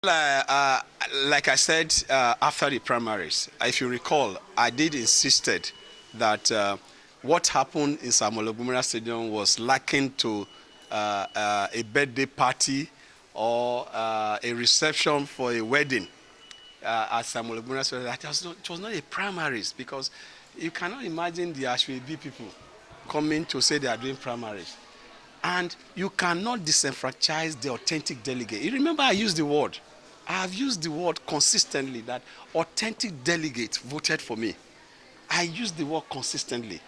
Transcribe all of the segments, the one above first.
Like I said, after the primaries, if you recall, I did insisted that what happened in Samuel Ogumiloro Stadium was lacking to a birthday party or a reception for a wedding at Samuel Ogumiloro Stadium. It was not a primaries, because you cannot imagine the Shuaibu people coming to say they are doing primaries. And you cannot disenfranchise the authentic delegate. You remember I used the word. I have used the word consistently that authentic delegates voted for me. I used the word consistently.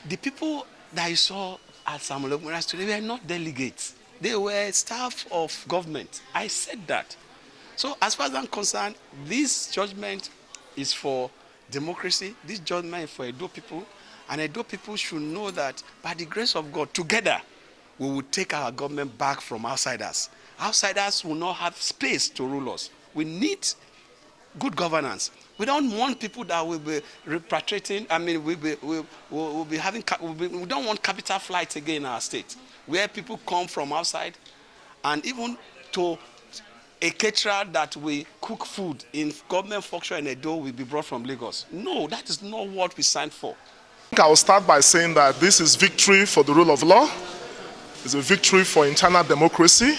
The people that you saw at Samuel Ogumiloro Stadium, they were not delegates. They were staff of government. I said that. So as far as I'm concerned, this judgment is for democracy. This judgment is for Edo people. And Edo people should know that by the grace of God, together, we will take our government back from outsiders. Outsiders will not have space to rule us. We need good governance. We don't want people that will be repatriating. I mean, we'll be having. We don't want capital flight again in our state, where people come from outside, and even to a caterer that will cook food in government function in Edo will be brought from Lagos. No, that is not what we signed for. I will start by saying that this is victory for the rule of law. It's a victory for internal democracy.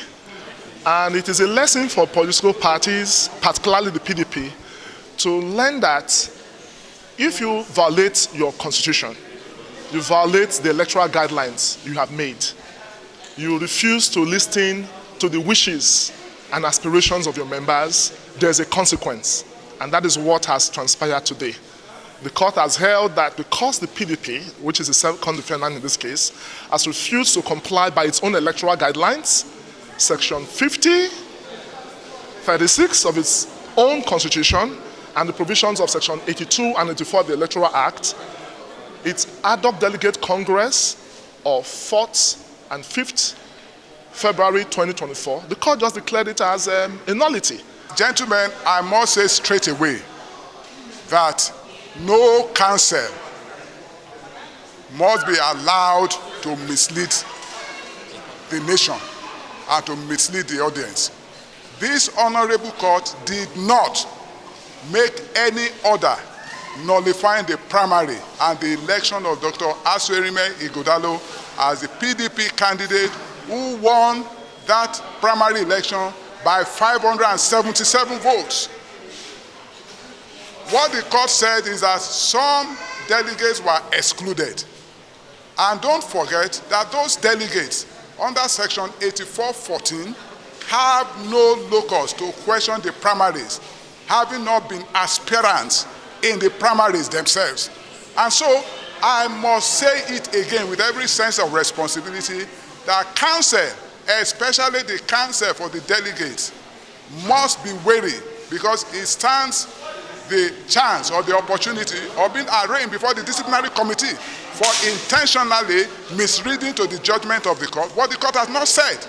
And it is a lesson for political parties, particularly the PDP, to learn that if you violate your constitution, you violate the electoral guidelines you have made, you refuse to listen to the wishes and aspirations of your members, there's a consequence. And that is what has transpired today. The court has held that because the PDP, which is the second defendant in this case, has refused to comply by its own electoral guidelines, Section 50, 36 of its own constitution, and the provisions of Section 82 and 84 of the Electoral Act, its ad hoc delegate congress of 4th and 5th February 2024, the court just declared it as a nullity. Gentlemen, I must say straight away that no counsel must be allowed to mislead the nation and to mislead the audience. This honorable court did not make any order nullifying the primary and the election of Dr. Ighodalo as the PDP candidate who won that primary election by 577 votes. What the court said is that some delegates were excluded. And don't forget that those delegates under Section 8414 have no locus to question the primaries, having not been aspirants in the primaries themselves. And so I must say it again with every sense of responsibility that counsel, especially the counsel for the delegates, must be wary, because it stands the chance or the opportunity of being arraigned before the disciplinary committee for intentionally misreading to the judgment of the court what the court has not said.